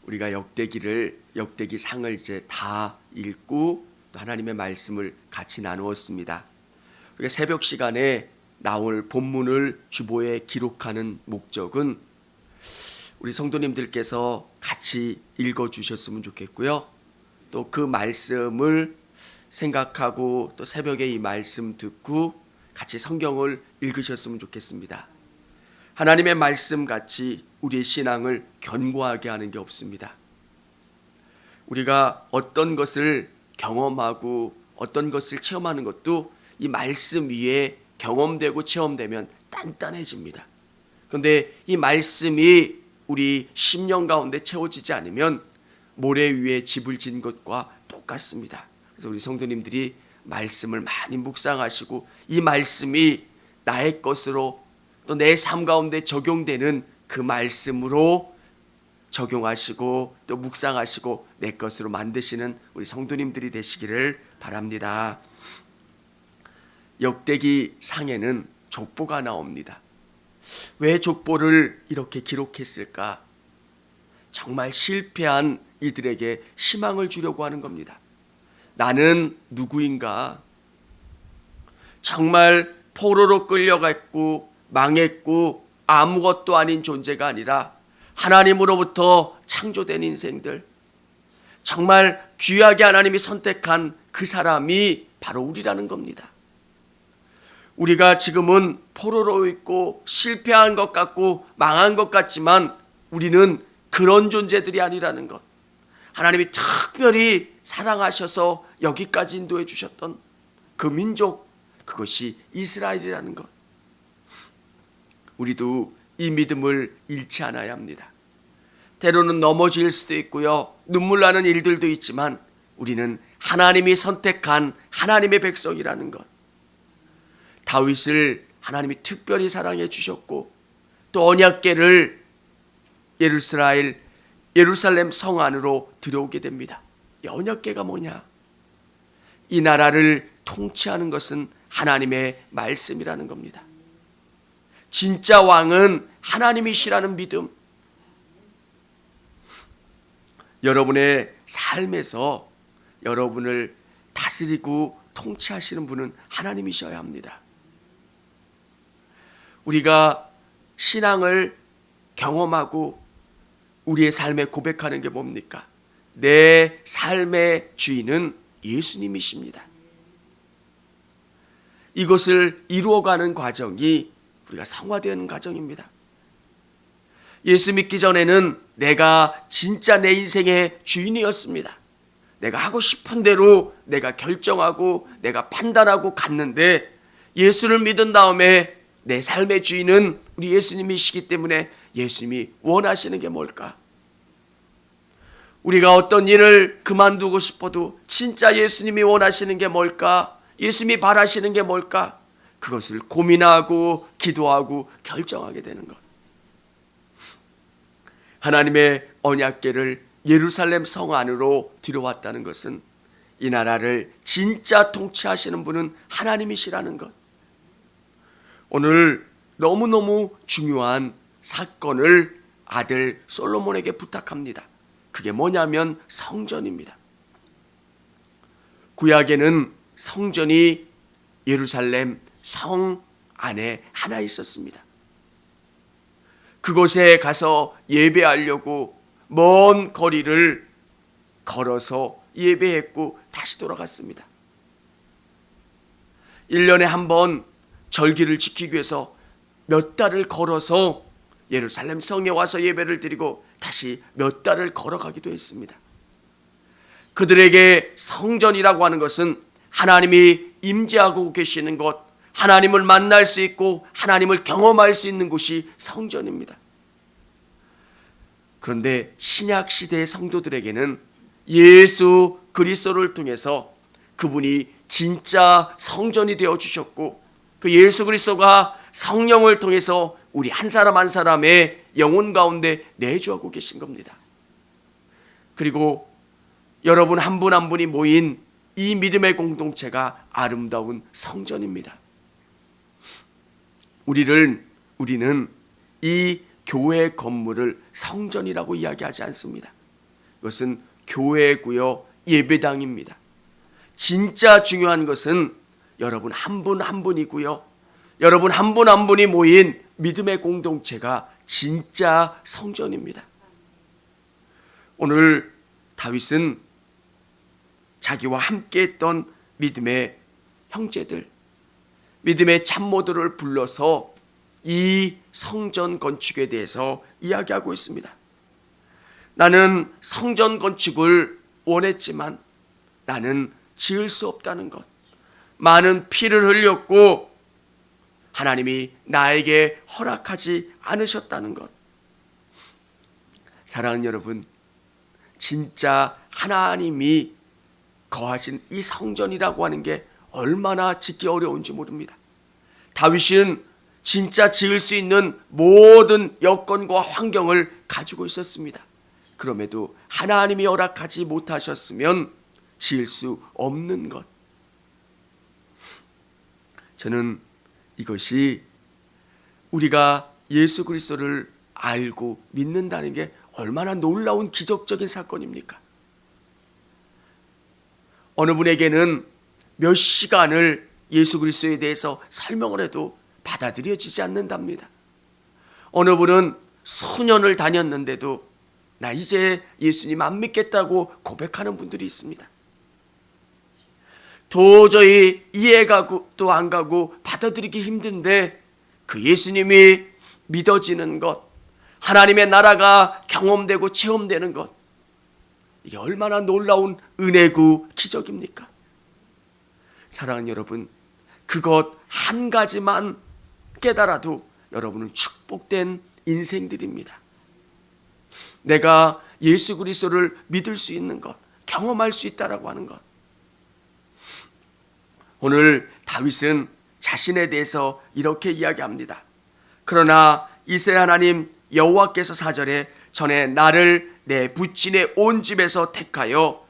우리가 역대기 상을 이제 다 읽고 또 하나님의 말씀을 같이 나누었습니다. 우리가 새벽 시간에 나올 본문을 주보에 기록하는 목적은 우리 성도님들께서 같이 읽어주셨으면 좋겠고요. 또 그 말씀을 생각하고 또 새벽에 이 말씀 듣고 같이 성경을 읽으셨으면 좋겠습니다. 하나님의 말씀 같이 우리의 신앙을 견고하게 하는 게 없습니다. 우리가 어떤 것을 경험하고 어떤 것을 체험하는 것도 이 말씀 위에 경험되고 체험되면 단단해집니다. 그런데 이 말씀이 우리 심령 가운데 채워지지 않으면 모래 위에 집을 진 것과 똑같습니다. 그래서 우리 성도님들이 말씀을 많이 묵상하시고 이 말씀이 나의 것으로 또 내 삶 가운데 적용되는 그 말씀으로 적용하시고 또 묵상하시고 내 것으로 만드시는 우리 성도님들이 되시기를 바랍니다. 역대기 상에는 족보가 나옵니다. 왜 족보를 이렇게 기록했을까? 정말 실패한 이들에게 희망을 주려고 하는 겁니다. 나는 누구인가? 정말 포로로 끌려갔고 망했고 아무것도 아닌 존재가 아니라 하나님으로부터 창조된 인생들, 정말 귀하게 하나님이 선택한 그 사람이 바로 우리라는 겁니다. 우리가 지금은 포로로 있고 실패한 것 같고 망한 것 같지만 우리는 그런 존재들이 아니라는 것, 하나님이 특별히 사랑하셔서 여기까지 인도해 주셨던 그 민족, 그것이 이스라엘이라는 것, 우리도 이 믿음을 잃지 않아야 합니다. 때로는 넘어질 수도 있고요, 눈물 나는 일들도 있지만 우리는 하나님이 선택한 하나님의 백성이라는 것, 다윗을 하나님이 특별히 사랑해 주셨고 또 언약궤를 예루살렘 성 안으로 들여오게 됩니다. 이 언약궤가 뭐냐? 이 나라를 통치하는 것은 하나님의 말씀이라는 겁니다. 진짜 왕은 하나님이시라는 믿음. 여러분의 삶에서 여러분을 다스리고 통치하시는 분은 하나님이셔야 합니다. 우리가 신앙을 경험하고 우리의 삶에 고백하는 게 뭡니까? 내 삶의 주인은 예수님이십니다. 이것을 이루어가는 과정이 우리가 성화되는 과정입니다. 예수 믿기 전에는 내가 진짜 내 인생의 주인이었습니다. 내가 하고 싶은 대로 내가 결정하고 내가 판단하고 갔는데 예수를 믿은 다음에 내 삶의 주인은 우리 예수님이시기 때문에 예수님이 원하시는 게 뭘까? 우리가 어떤 일을 그만두고 싶어도 진짜 예수님이 원하시는 게 뭘까? 예수님이 바라시는 게 뭘까? 그것을 고민하고 기도하고 결정하게 되는 것. 하나님의 언약궤를 예루살렘 성 안으로 들여왔다는 것은 이 나라를 진짜 통치하시는 분은 하나님이시라는 것. 오늘 너무너무 중요한 사건을 아들 솔로몬에게 부탁합니다. 그게 뭐냐면 성전입니다. 구약에는 성전이 예루살렘 성 안에 하나 있었습니다. 그곳에 가서 예배하려고 먼 거리를 걸어서 예배했고 다시 돌아갔습니다. 1년에 한 번 절기를 지키기 위해서 몇 달을 걸어서 예루살렘 성에 와서 예배를 드리고 다시 몇 달을 걸어가기도 했습니다. 그들에게 성전이라고 하는 것은 하나님이 임재하고 계시는 곳, 하나님을 만날 수 있고 하나님을 경험할 수 있는 곳이 성전입니다. 그런데 신약 시대의 성도들에게는 예수 그리스도를 통해서 그분이 진짜 성전이 되어 주셨고 그 예수 그리스도가 성령을 통해서 우리 한 사람 한 사람의 영혼 가운데 내주하고 계신 겁니다. 그리고 여러분 한 분 한 분이 모인 이 믿음의 공동체가 아름다운 성전입니다. 우리는 이 교회 건물을 성전이라고 이야기하지 않습니다. 이것은 교회고요, 예배당입니다. 진짜 중요한 것은 여러분 한 분 한 분이고요, 여러분 한 분 한 분이 모인 믿음의 공동체가 진짜 성전입니다. 오늘 다윗은 자기와 함께했던 믿음의 형제들, 믿음의 참모들을 불러서 이 성전 건축에 대해서 이야기하고 있습니다. 나는 성전 건축을 원했지만 나는 지을 수 없다는 것, 많은 피를 흘렸고 하나님이 나에게 허락하지 않으셨다는 것. 사랑하는 여러분, 진짜 하나님이 거하신 이 성전이라고 하는 게 얼마나 짓기 어려운지 모릅니다. 다윗은 진짜 지을 수 있는 모든 여건과 환경을 가지고 있었습니다. 그럼에도 하나님이 허락하지 못하셨으면 지을 수 없는 것. 저는 이것이 우리가 예수 그리스도를 알고 믿는다는 게 얼마나 놀라운 기적적인 사건입니까? 어느 분에게는 몇 시간을 예수 그리스도에 대해서 설명을 해도 받아들여지지 않는답니다. 어느 분은 수년을 다녔는데도 나 이제 예수님 안 믿겠다고 고백하는 분들이 있습니다. 도저히 이해가도 안 가고 받아들이기 힘든데 그 예수님이 믿어지는 것, 하나님의 나라가 경험되고 체험되는 것, 이게 얼마나 놀라운 은혜고 기적입니까? 사랑하는 여러분, 그것 한 가지만 깨달아도 여러분은 축복된 인생들입니다. 내가 예수 그리스도를 믿을 수 있는 것, 경험할 수 있다라고 하는 것. 오늘 다윗은 자신에 대해서 이렇게 이야기합니다. 그러나 이스라엘 하나님 여호와께서 4절에 전에 나를 내 부친의 온 집에서 택하여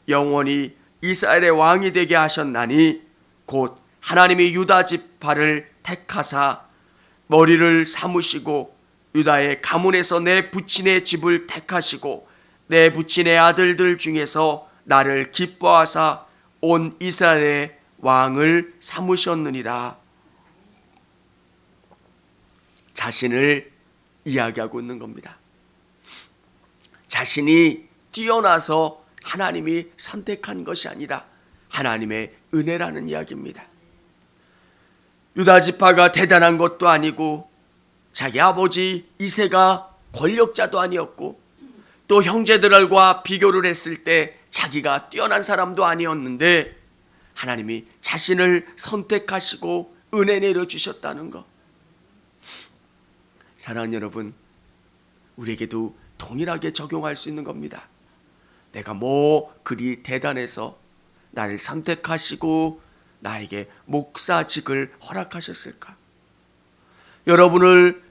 영원히 이스라엘의 왕이 되게 하셨나니 곧 하나님이 유다 지파를 택하사 머리를 삼으시고 유다의 가문에서 내 부친의 집을 택하시고 내 부친의 아들들 중에서 나를 기뻐하사 온 이스라엘의 왕을 삼으셨느니라. 자신을 이야기하고 있는 겁니다. 자신이 뛰어나서 하나님이 선택한 것이 아니라 하나님의 은혜라는 이야기입니다. 유다 지파가 대단한 것도 아니고 자기 아버지 이새가 권력자도 아니었고 또 형제들과 비교를 했을 때 자기가 뛰어난 사람도 아니었는데 하나님이 자신을 선택하시고 은혜 내려주셨다는 것. 사랑하는 여러분, 우리에게도 동일하게 적용할 수 있는 겁니다. 내가 뭐 그리 대단해서 나를 선택하시고 나에게 목사직을 허락하셨을까? 여러분을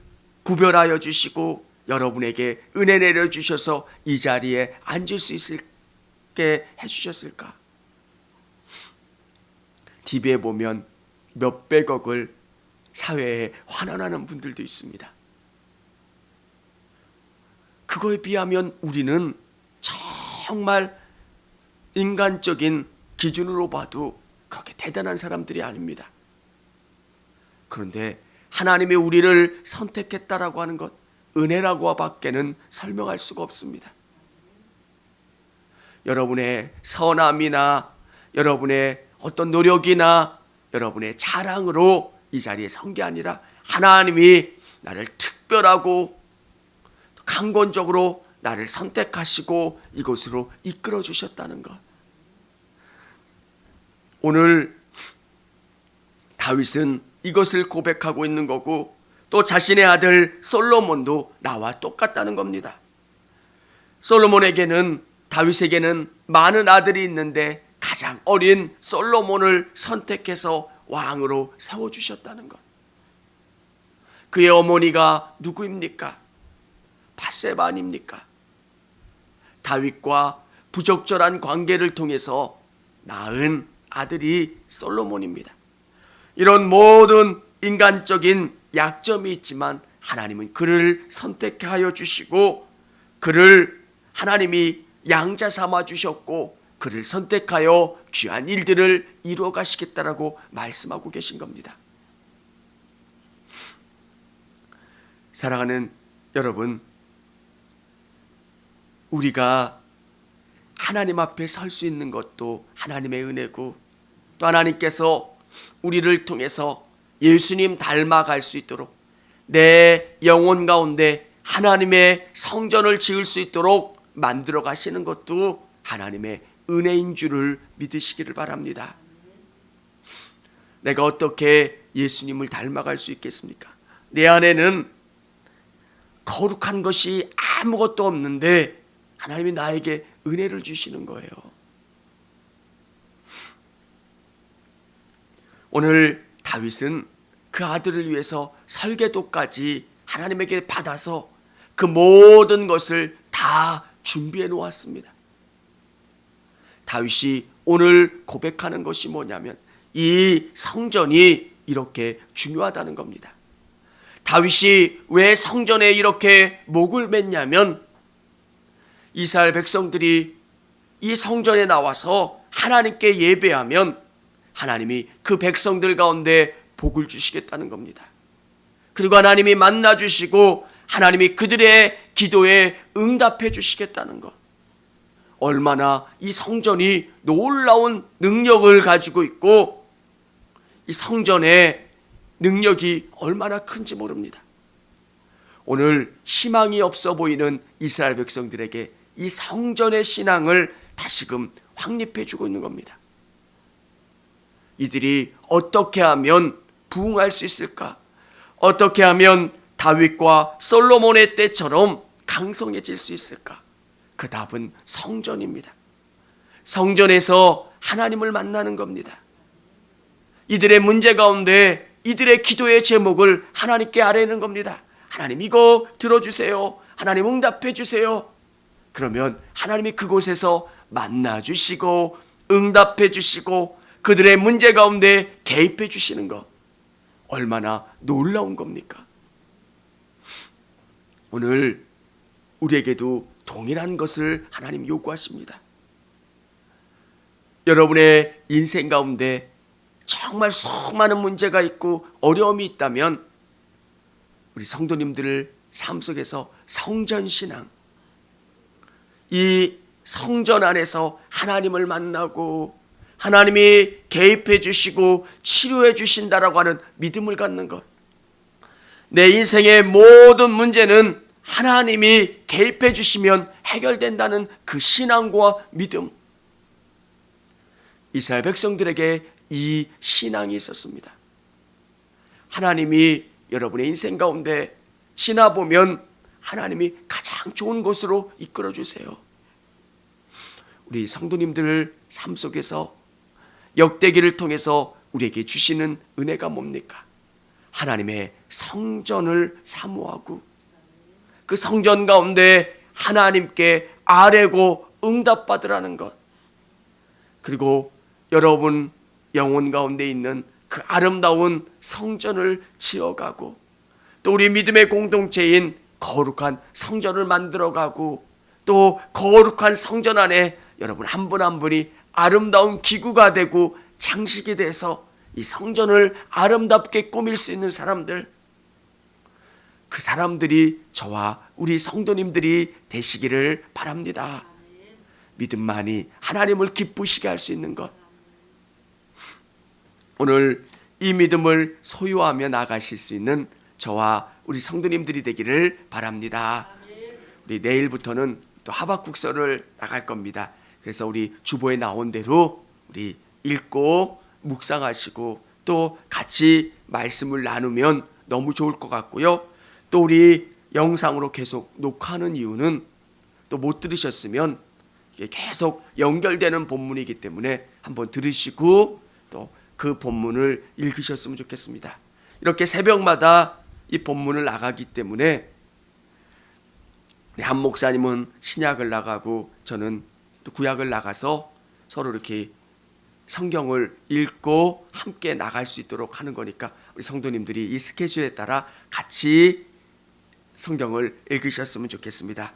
구별하여 주시고 여러분에게 은혜 내려주셔서 이 자리에 앉을 수 있게 해주셨을까? TV에 보면 몇백억을 사회에 환원하는 분들도 있습니다. 그거에 비하면 우리는 정말 인간적인 기준으로 봐도 그렇게 대단한 사람들이 아닙니다. 그런데 하나님이 우리를 선택했다라고 하는 것, 은혜라고 밖에는 설명할 수가 없습니다. 여러분의 선함이나 여러분의 어떤 노력이나 여러분의 자랑으로 이 자리에 선 게 아니라 하나님이 나를 특별하고 강권적으로 나를 선택하시고 이곳으로 이끌어 주셨다는 것. 오늘 다윗은 이것을 고백하고 있는 거고 또 자신의 아들 솔로몬도 나와 똑같다는 겁니다. 솔로몬에게는, 다윗에게는 많은 아들이 있는데 가장 어린 솔로몬을 선택해서 왕으로 세워주셨다는 것. 그의 어머니가 누구입니까? 밧세바 아닙니까? 다윗과 부적절한 관계를 통해서 낳은 아들이 솔로몬입니다. 이런 모든 인간적인 약점이 있지만 하나님은 그를 선택하여 주시고 그를 하나님이 양자 삼아 주셨고 그를 선택하여 귀한 일들을 이루어 가시겠다라고 말씀하고 계신 겁니다. 사랑하는 여러분, 우리가 하나님 앞에 설 수 있는 것도 하나님의 은혜고, 또 하나님께서 우리를 통해서 예수님 닮아갈 수 있도록 내 영혼 가운데 하나님의 성전을 지을 수 있도록 만들어 가시는 것도 하나님의 은혜인 줄을 믿으시기를 바랍니다. 내가 어떻게 예수님을 닮아갈 수 있겠습니까? 내 안에는 거룩한 것이 아무것도 없는데 하나님이 나에게 은혜를 주시는 거예요. 오늘 다윗은 그 아들을 위해서 설계도까지 하나님에게 받아서 그 모든 것을 다 준비해 놓았습니다. 다윗이 오늘 고백하는 것이 뭐냐면 이 성전이 이렇게 중요하다는 겁니다. 다윗이 왜 성전에 이렇게 목을 맸냐면 이스라엘 백성들이 이 성전에 나와서 하나님께 예배하면 하나님이 그 백성들 가운데 복을 주시겠다는 겁니다. 그리고 하나님이 만나 주시고 하나님이 그들의 기도에 응답해 주시겠다는 것. 얼마나 이 성전이 놀라운 능력을 가지고 있고 이 성전의 능력이 얼마나 큰지 모릅니다. 오늘 희망이 없어 보이는 이스라엘 백성들에게 이 성전의 신앙을 다시금 확립해 주고 있는 겁니다. 이들이 어떻게 하면 부흥할 수 있을까? 어떻게 하면 다윗과 솔로몬의 때처럼 강성해질 수 있을까? 그 답은 성전입니다. 성전에서 하나님을 만나는 겁니다. 이들의 문제 가운데 이들의 기도의 제목을 하나님께 아뢰는 겁니다. 하나님 이거 들어주세요. 하나님 응답해 주세요. 그러면 하나님이 그곳에서 만나 주시고 응답해 주시고 그들의 문제 가운데 개입해 주시는 것, 얼마나 놀라운 겁니까? 오늘 우리에게도 동일한 것을 하나님 요구하십니다. 여러분의 인생 가운데 정말 수많은 문제가 있고 어려움이 있다면 우리 성도님들 삶 속에서 성전신앙, 이 성전 안에서 하나님을 만나고 하나님이 개입해 주시고 치료해 주신다라고 하는 믿음을 갖는 것. 내 인생의 모든 문제는 하나님이 개입해 주시면 해결된다는 그 신앙과 믿음. 이스라엘 백성들에게 이 신앙이 있었습니다. 하나님이 여러분의 인생 가운데 지나보면 하나님이 가장 좋은 곳으로 이끌어 주세요. 우리 성도님들 삶 속에서 역대기를 통해서 우리에게 주시는 은혜가 뭡니까? 하나님의 성전을 사모하고 그 성전 가운데 하나님께 아뢰고 응답받으라는 것. 그리고 여러분 영혼 가운데 있는 그 아름다운 성전을 지어가고 또 우리 믿음의 공동체인 거룩한 성전을 만들어가고 또 거룩한 성전 안에 여러분 한 분 한 분이 아름다운 기구가 되고 장식이 돼서 이 성전을 아름답게 꾸밀 수 있는 사람들, 그 사람들이 저와 우리 성도님들이 되시기를 바랍니다. 믿음만이 하나님을 기쁘시게 할 수 있는 것. 오늘 이 믿음을 소유하며 나가실 수 있는 저와 우리 성도님들이 되기를 바랍니다. 우리 내일부터는 또 하박국서를 나갈 겁니다. 그래서 우리 주보에 나온 대로 우리 읽고 묵상하시고 또 같이 말씀을 나누면 너무 좋을 것 같고요. 또 우리 영상으로 계속 녹화하는 이유는 또 못 들으셨으면 이게 계속 연결되는 본문이기 때문에 한번 들으시고 또 그 본문을 읽으셨으면 좋겠습니다. 이렇게 새벽마다 이 본문을 나가기 때문에 한 목사님은 신약을 나가고 저는 또 구약을 나가서 서로 이렇게 성경을 읽고 함께 나갈 수 있도록 하는 거니까 우리 성도님들이 이 스케줄에 따라 같이 성경을 읽으셨으면 좋겠습니다.